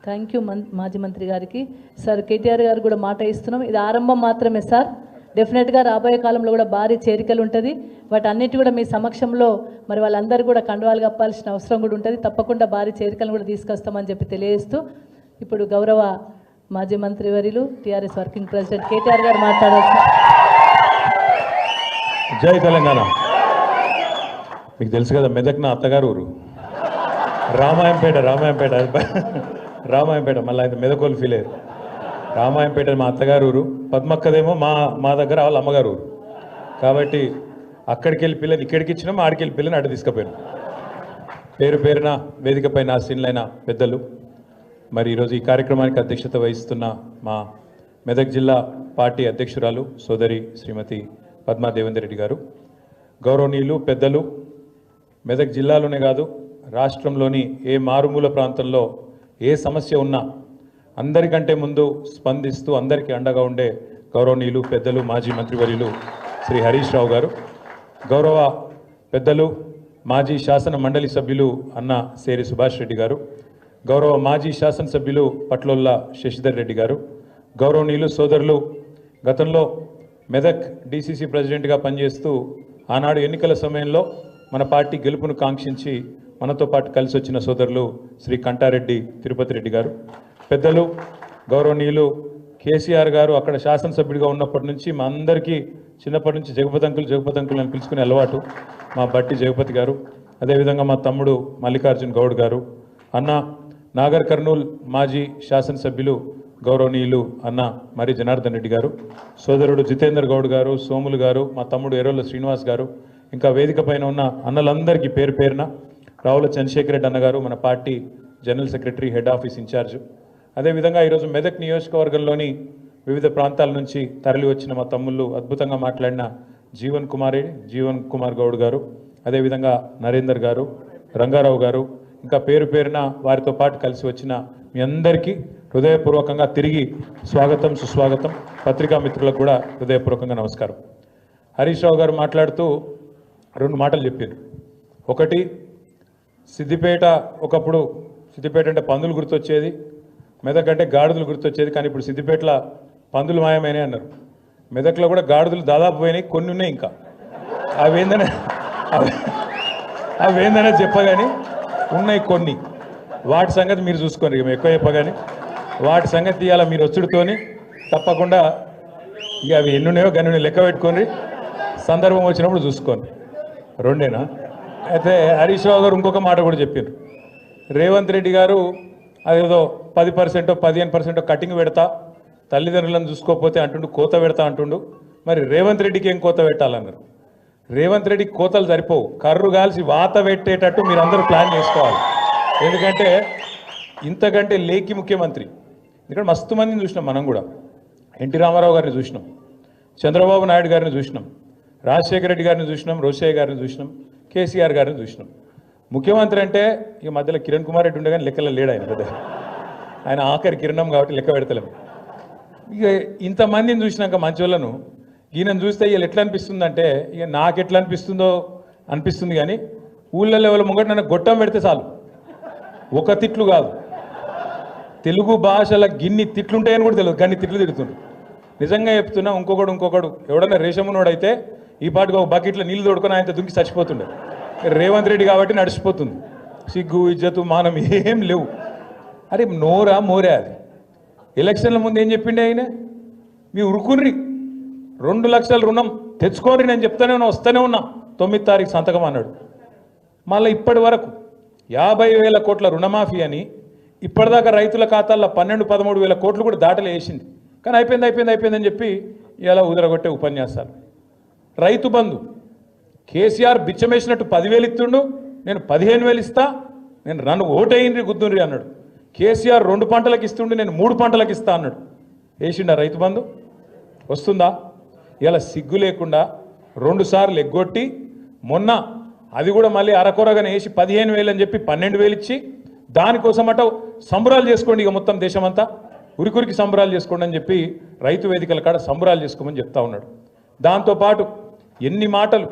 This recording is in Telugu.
థ్యాంక్ యూ మాజీ మంత్రి గారికి. సార్ కేటీఆర్ గారు కూడా మాట ఇస్తున్నాం, ఇది ఆరంభం మాత్రమే సార్. డెఫినెట్గా రాబోయే కాలంలో కూడా భారీ చేరికలు ఉంటుంది. వాటి అన్నిటి కూడా మీ సమక్షంలో మరి వాళ్ళందరూ కూడా కండువాలు కప్పాల్సిన అవసరం కూడా ఉంటుంది. తప్పకుండా భారీ చేరికలను కూడా తీసుకొస్తామని చెప్పి తెలియజేస్తూ ఇప్పుడు గౌరవ మాజీ మంత్రివర్యులు టీఆర్ఎస్ వర్కింగ్ ప్రెసిడెంట్ కేటీఆర్ గారు మాట్లాడారు. జై తెలంగాణ. మీకు తెలుసు కదా, మెదక్ నా అత్తగారు ఊరు. రామాయంపేట మళ్ళీ ఆయన మెదకోలు ఫీల్ అయ్యారు. రామాయంపేట మా అత్తగారు ఊరు, పద్మక్కదేమో మా దగ్గర వాళ్ళ అమ్మగారు ఊరు. కాబట్టి అక్కడికి వెళ్ళి పిల్లని ఇక్కడికి ఇచ్చినాం, ఆడికి వెళ్ళి పిల్లని అటు తీసుకుపోయాను. పేరున వేదికపై ఆసీనులైన పెద్దలు, మరి ఈరోజు ఈ కార్యక్రమానికి అధ్యక్షత వహిస్తున్న మా మెదక్ జిల్లా పార్టీ అధ్యక్షురాలు సోదరి శ్రీమతి పద్మా దేవేందర్ రెడ్డి గారు, గౌరవనీయులు పెద్దలు, మెదక్ జిల్లాలోనే కాదు రాష్ట్రంలోని ఏ మారుమూల ప్రాంతంలో ఏ సమస్య ఉన్నా అందరికంటే ముందు స్పందిస్తూ అందరికీ అండగా ఉండే గౌరవనీయులు పెద్దలు మాజీ మంత్రివర్యులు శ్రీ హరీష్ రావు గారు, గౌరవ పెద్దలు మాజీ శాసన మండలి సభ్యులు అన్న సేరి సుభాష్ రెడ్డి గారు, గౌరవ మాజీ శాసనసభ్యులు పట్లొల్ల శశిధర్ రెడ్డి గారు, గౌరవనీయులు సోదరులు గతంలో మెదక్ డీసీసీ ప్రెసిడెంట్గా పనిచేస్తూ ఆనాడు ఎన్నికల సమయంలో మన పార్టీ గెలుపును కాంక్షించి మనతో పాటు కలిసి వచ్చిన సోదరులు శ్రీ కంటారెడ్డి తిరుపతి రెడ్డి గారు, పెద్దలు గౌరవనీయులు కేసీఆర్ గారు అక్కడ శాసనసభ్యుడిగా ఉన్నప్పటి నుంచి మా అందరికీ చిన్నప్పటి నుంచి జగపతి అంకుల్ అని పిలుచుకునే అలవాటు మా బట్టి జగపతి గారు, అదేవిధంగా మా తమ్ముడు మల్లికార్జున్ గౌడ్ గారు, అన్న నాగర్ కర్నూల్ మాజీ శాసనసభ్యులు గౌరవనీయులు అన్న మరి జనార్దన్ రెడ్డి గారు, సోదరుడు జితేందర్ గౌడ్ గారు, సోములు గారు, మా తమ్ముడు ఎర్రోళ్ళ శ్రీనివాస్ గారు, ఇంకా వేదిక పైన ఉన్న అన్నలందరికీ పేరున రావుల చంద్రశేఖర్ రెడ్డి అన్నగారు, మన party general secretary head office in charge, అదేవిధంగా ఈరోజు మెదక్ నియోజకవర్గంలోని వివిధ ప్రాంతాల నుంచి తరలి వచ్చిన మా తమ్ముళ్ళు, అద్భుతంగా మాట్లాడిన జీవన్ కుమార్ గౌడ్ గారు, అదేవిధంగా నరేందర్ గారు, రంగారావు గారు, ఇంకా పేరున వారితో పాటు కలిసి వచ్చిన మీ అందరికీ హృదయపూర్వకంగా తిరిగి స్వాగతం సుస్వాగతం. పత్రికా మిత్రులకు కూడా హృదయపూర్వకంగా నమస్కారం. హరీష్ రావు గారు మాట్లాడుతూ 2 మాటలు చెప్పారు. ఒకటి, సిద్దిపేట ఒకప్పుడు సిద్దిపేట అంటే పందులు గుర్తొచ్చేది, మెదక్ అంటే గాడిదలు గుర్తొచ్చేది, కానీ ఇప్పుడు సిద్దిపేటలో పందులు మాయమైనాయి అన్నారు. మెదక్లో కూడా గాడిదలు దాదాపు పోయినాయి, కొన్ని ఉన్నాయి ఇంకా. అవేందనే చెప్పగాని ఉన్నాయి కొన్ని, వాటి సంగతి మీరు చూసుకోండి. ఇక ఎక్కువ చెప్పగాని వాటి సంగతి తీయాలా మీరు వచ్చుడుతోని తప్పకుండా. ఇక అవి ఎన్నున్నాయో గన్ని లెక్క పెట్టుకోండి, సందర్భం వచ్చినప్పుడు చూసుకోండి. 2ఏనా? అయితే హరీష్ రావు గారు ఇంకొక మాట కూడా చెప్పారు. రేవంత్ రెడ్డి గారు అదేదో 10% 15% కటింగ్ పెడతా, తల్లిదండ్రులను చూసుకోకపోతే అంటుండు, కోత పెడతా అంటుండు. మరి రేవంత్ రెడ్డికి ఏం కోత పెట్టాలన్నారు? రేవంత్ రెడ్డికి కోతలు సరిపోవు, కర్రు కాల్చి వాత పెట్టేటట్టు మీరు అందరూ ప్లాన్ చేసుకోవాలి. ఎందుకంటే ఇంతకంటే లేకి ముఖ్యమంత్రి ఇక్కడ మస్తు మందిని చూసినాం. మనం కూడా ఎన్టీ రామారావు గారిని చూసినాం, చంద్రబాబు నాయుడు గారిని చూసినాం, రాజశేఖర రెడ్డి గారిని చూసినాం, రోషయ్య గారిని చూసినాం, కేసీఆర్ గారిని చూసినాం. ముఖ్యమంత్రి అంటే ఈ మధ్యలో కిరణ్ కుమార్ రెడ్డి ఉండే కానీ లెక్కలో లేడు ఆయన. పెద్ద ఆయన ఆఖరి కిరణం కాబట్టి లెక్క పెడతలేము. ఇక ఇంతమందిని చూసినాక మంచోళ్ళను ఈయనను చూస్తే వీళ్ళు ఎట్లా అనిపిస్తుందంటే, ఇక నాకు ఎట్లా అనిపిస్తుంది కానీ ఊళ్ళో ఎవరి ముంగట నన్ను గొట్టం పెడితే చాలు, ఒక తిట్లు కాదు, తెలుగు భాషల గిన్ని తిట్లుంటాయని కూడా తెలియదు, గన్ని తిట్లు తిడుతుండ్రు. నిజంగా చెప్తున్నా, ఇంకొకడు ఎవడన్నా రేషమునోడైతే ఈ పాటికి ఒక బకెట్లో నీళ్ళు తోడుకొని ఆయన దుంకి చచ్చిపోతుండే. రేవంత్ రెడ్డి కాబట్టి నడిచిపోతుంది. సిగ్గు ఇజ్జతు మానం ఏం లేవు. అరే నోరా మోరే అది. ఎలక్షన్ల ముందు ఏం చెప్పిండే ఆయన? మీ ఉరుకుర్రి 2 లక్షల రుణం తెచ్చుకోండి, నేను చెప్తానే ఉన్నా, వస్తూనే ఉన్నా, 9వ తారీఖు సంతకం అన్నాడు. మళ్ళీ ఇప్పటి వరకు 50,000 కోట్ల రుణమాఫీ అని ఇప్పటిదాకా రైతుల ఖాతాల్లో 12-13 వేల కోట్లు కూడా దాటలు వేసింది. కానీ అయిపోయిందని చెప్పి ఇలా ఉదరగొట్టే ఉపన్యాసాలు. రైతు బంధు కేసీఆర్ బిచ్చమేసినట్టు 10,000 ఇస్తుండు, నేను 15,000 ఇస్తా, నేను నన్ను ఓటేయండి గుద్దుండ్రి అన్నాడు. కేసీఆర్ 2 పంటలకు ఇస్తుండే, నేను 3 పంటలకు ఇస్తా అన్నాడు. వేసిండా రైతు బంధు? వస్తుందా? ఇలా సిగ్గు లేకుండా 2 సార్లు ఎగ్గొట్టి మొన్న అది కూడా మళ్ళీ అరకొరగానే వేసి 15,000 అని చెప్పి 12,000 ఇచ్చి దానికోసం అట సంబరాలు చేసుకోండి, ఇక మొత్తం దేశమంతా ఉరికురికి సంబరాలు చేసుకోండి అని చెప్పి రైతు వేదికల కాడ సంబరాలు చేసుకోమని చెప్తా ఉన్నాడు. దాంతోపాటు ఎన్ని మాటలు